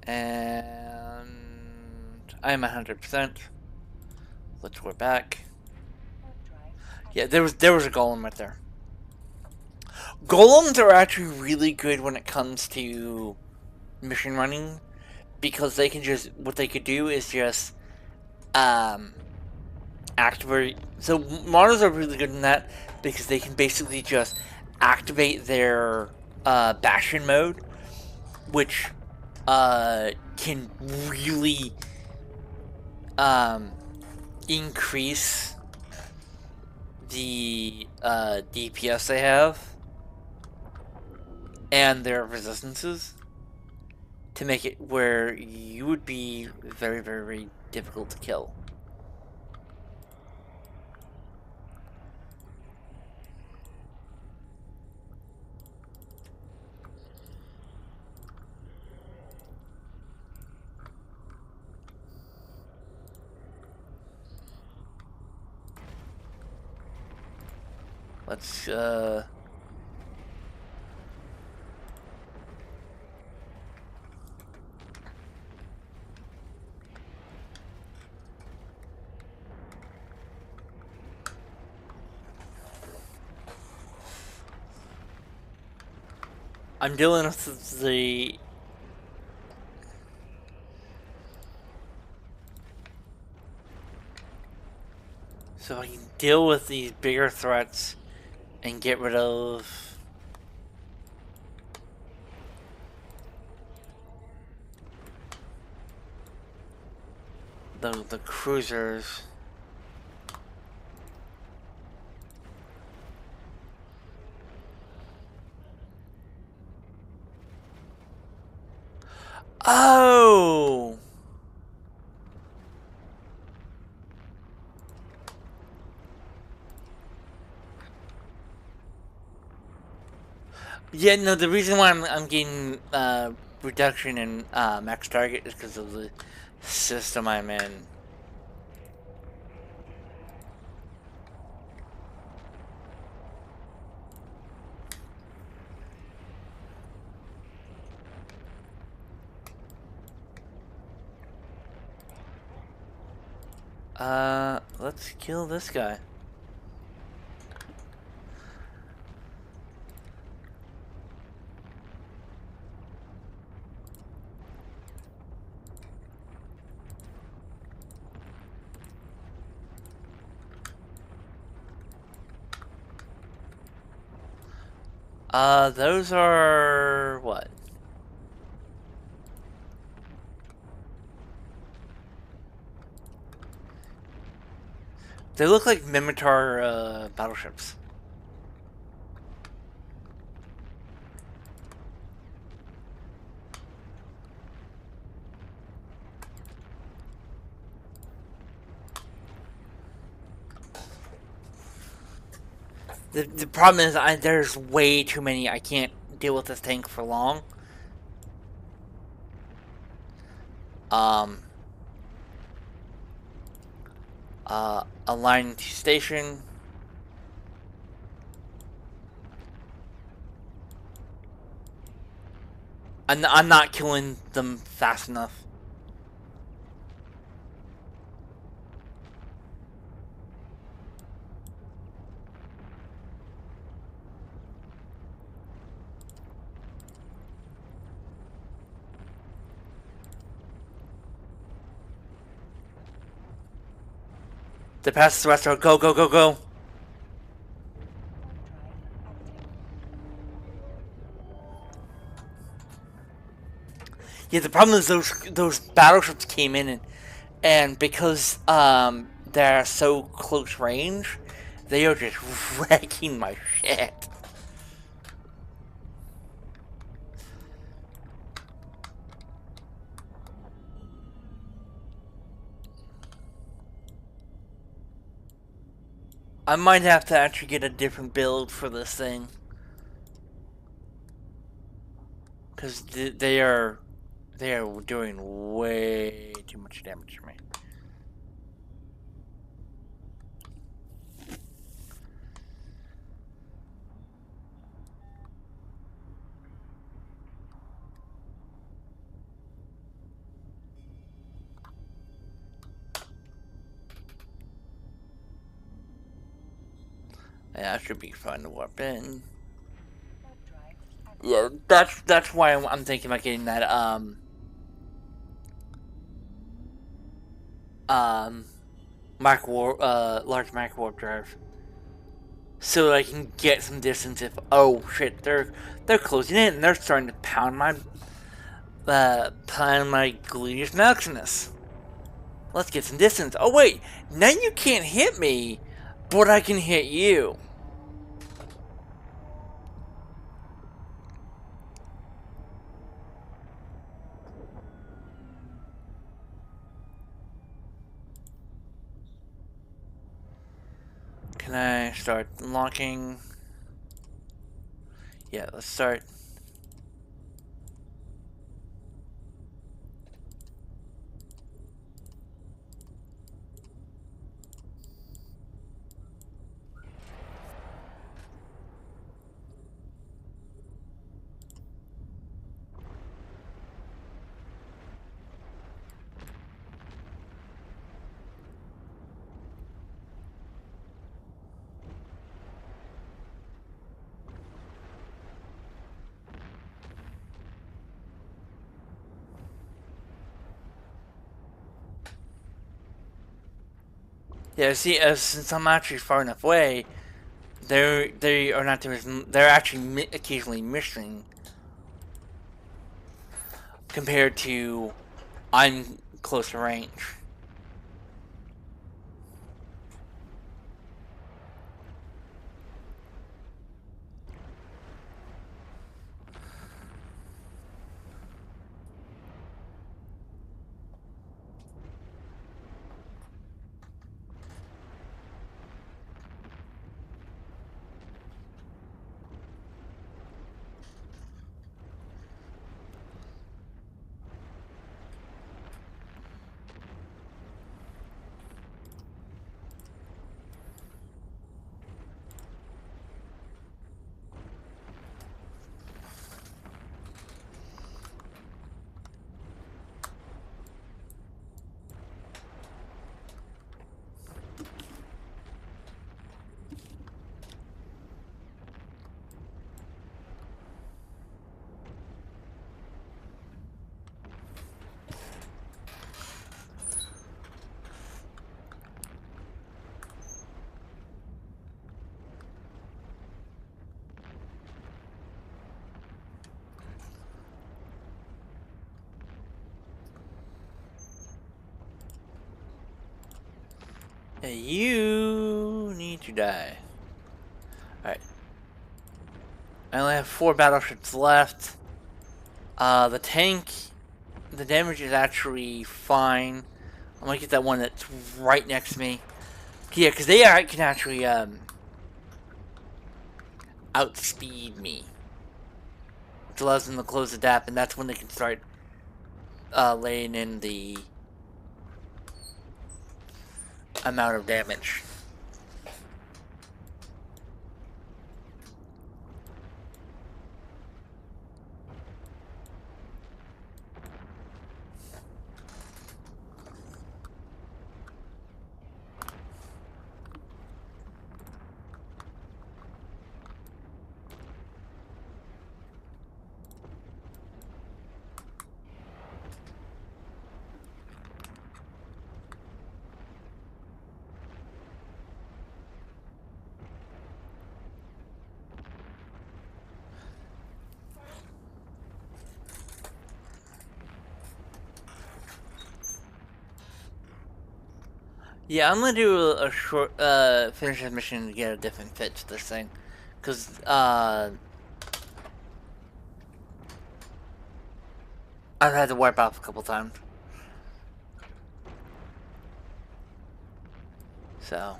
And I'm 100%. Let's go back. Yeah, there was a golem right there. Golems are actually really good when it comes to mission running because they can just what they could do is just activate. So models are really good in that because they can basically just activate their bastion mode, which can really increase the DPS they have and their resistances to make it where you would be very, very, very difficult to kill. Let's I'm dealing with the so I can deal with these bigger threats and get rid of the cruisers. Oh! Yeah, no, the reason why I'm getting reduction in max target is because of the system I'm in. Let's kill this guy. Those are what? They look like Mimitar battleships. The problem is there's way too many. I can't deal with this tank for long. Um. Align to station. I'm not killing them fast enough. They passed the restaurant. Go, go, go, go. Warp drive active. Yeah, the problem is those battleships came in and because they're so close range, they are just wrecking my shit. I might have to actually get a different build for this thing. Because they are doing way too much damage to me. Yeah, that should be fun to warp in. Warp drive active. Yeah, that's why I'm thinking about getting that um large micro warp drive, so I can get some distance. If oh shit, they're closing in and they're starting to pound my gluteus maximus. Let's get some distance. Oh wait, now you can't hit me, but I can hit you. Can I start unlocking? Yeah, let's start. Yeah, see, since I'm actually far enough away, they are not doing. They're actually occasionally missing compared to I'm closer range. Hey, you need to die. Alright. I only have 4 battleships left. The tank, the damage is actually fine. I'm gonna get that one that's right next to me. Yeah, because they can actually outspeed me, which allows them to close the gap, and that's when they can start laying in the amount of damage. Yeah, I'm gonna do a short, finish this mission to get a different fit to this thing. Cause, I've had to wipe off a couple times. So.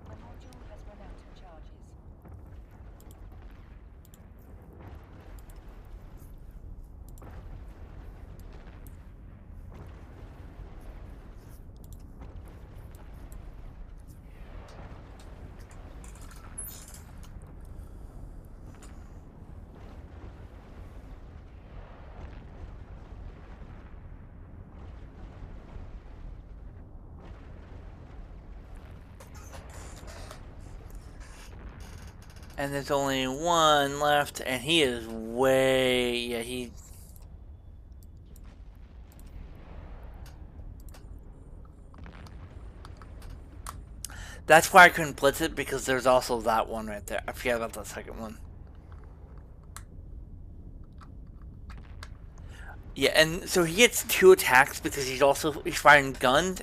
The module has run out of charges. And there's only one left, and he is way, yeah, he... That's why I couldn't blitz it, because there's also that one right there. I forgot about the second one. Yeah, and so he gets 2 attacks because he's firing guns,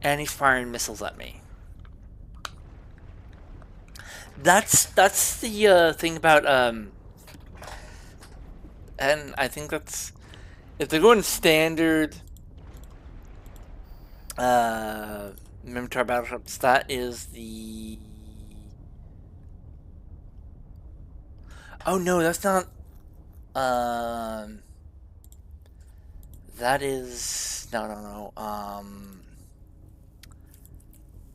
and he's firing missiles at me. That's the thing about and I think that's if they're going standard Minotaur battleships, that is the... Oh no, that's not that is no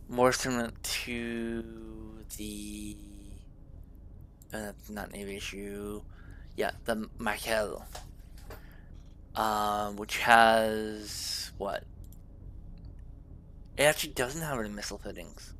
more similar to the not Navy issue. Yeah, the Michael. Which has what? It actually doesn't have any missile fittings.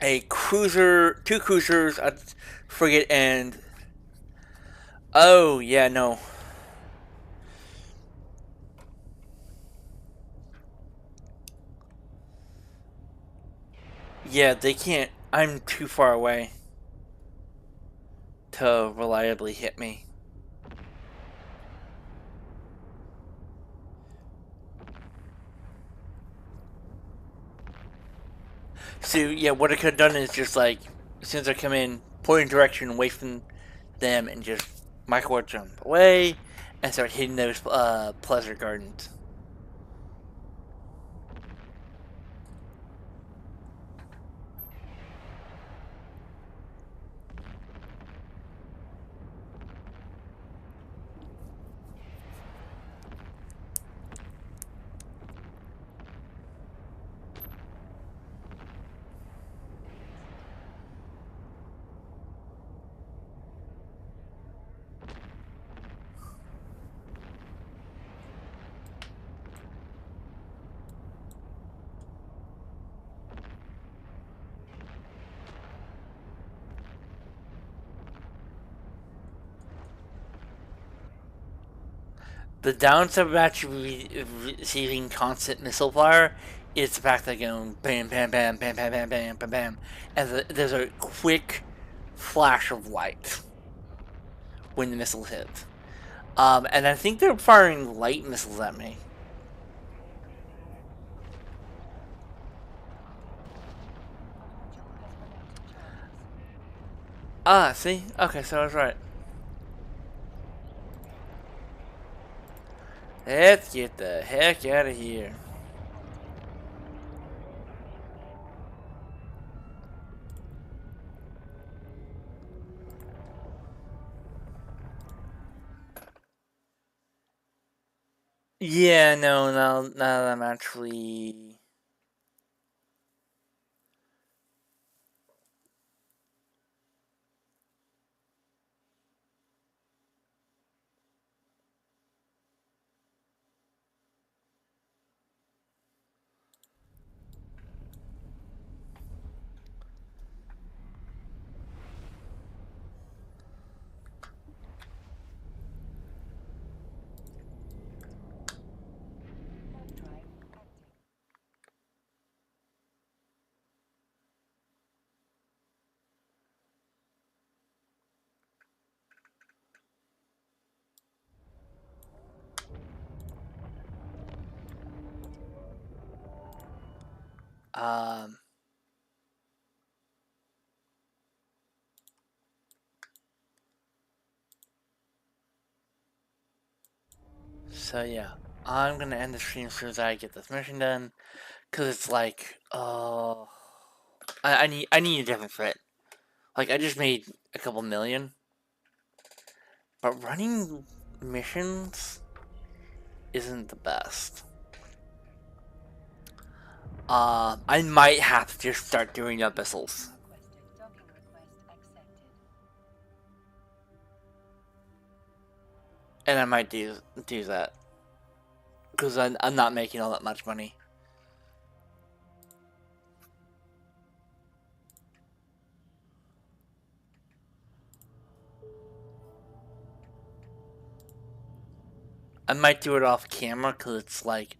A cruiser, 2 cruisers, a frigate, and oh yeah, no. Yeah, they can't. I'm too far away to reliably hit me. So yeah, what I could have done is just like, as soon as I come in, point a direction away from them and just micro jump away and start hitting those pleasure gardens. The downside of actually receiving constant missile fire is the fact that going bam, bam, bam, bam, bam, bam, bam, bam, bam, and there's a quick flash of light when the missile hits. And I think they're firing light missiles at me. Ah, see? Okay, so I was right. Let's get the heck out of here. Yeah, no, now that I'm actually... Warp drive active. Um, so yeah, I'm gonna end the stream as soon as I get this mission done, cause it's like, I need a different fit. Like I just made a couple million, but running missions isn't the best. I might have to just start doing abyssals, Requested. Docking request accepted. and I might do that, cause I'm not making all that much money. I might do it off camera, cause it's like,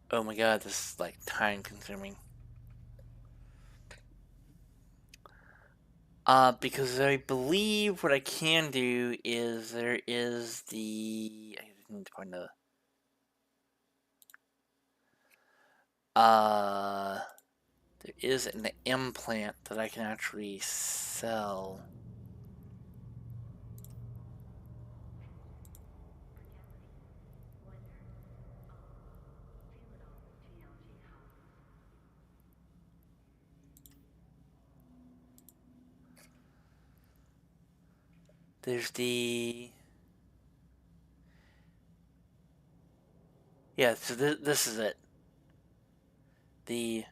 oh my god, this is like time consuming. Because I believe what I can do is there is I need to find the there is an implant that I can actually sell. There's yeah, so this is it. The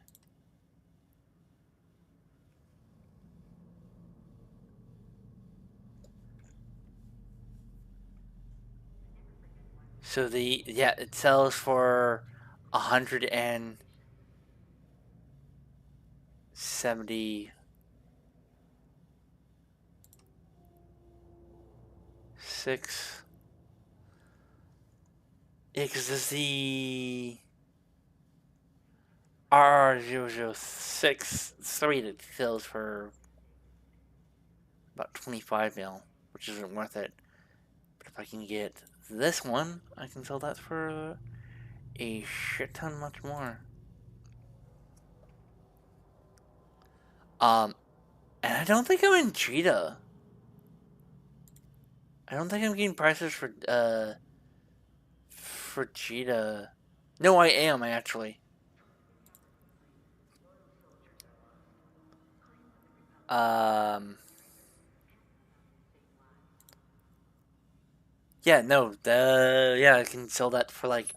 yeah, it sells for 176. Yeah, because this is the RR0063 that sells for about 25 mil, which isn't worth it. But if I can get this one, I can sell that for a shit ton much more. Um, and I don't think I'm in Cheetah. I don't think I'm getting prices for Cheetah. No, I am actually. Um, yeah, no, yeah, I can sell that for like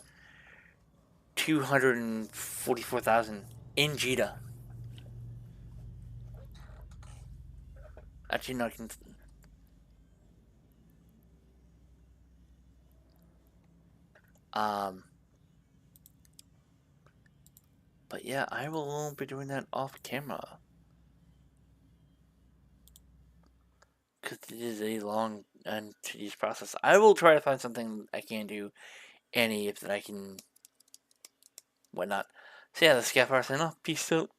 244,000 in Cheetah. Actually, no, I can. Um, but yeah, I will be doing that off camera because it is a long and tedious process. I will try to find something I can do, any if that I can, whatnot. So yeah, the Kavfire sign off. Peace out.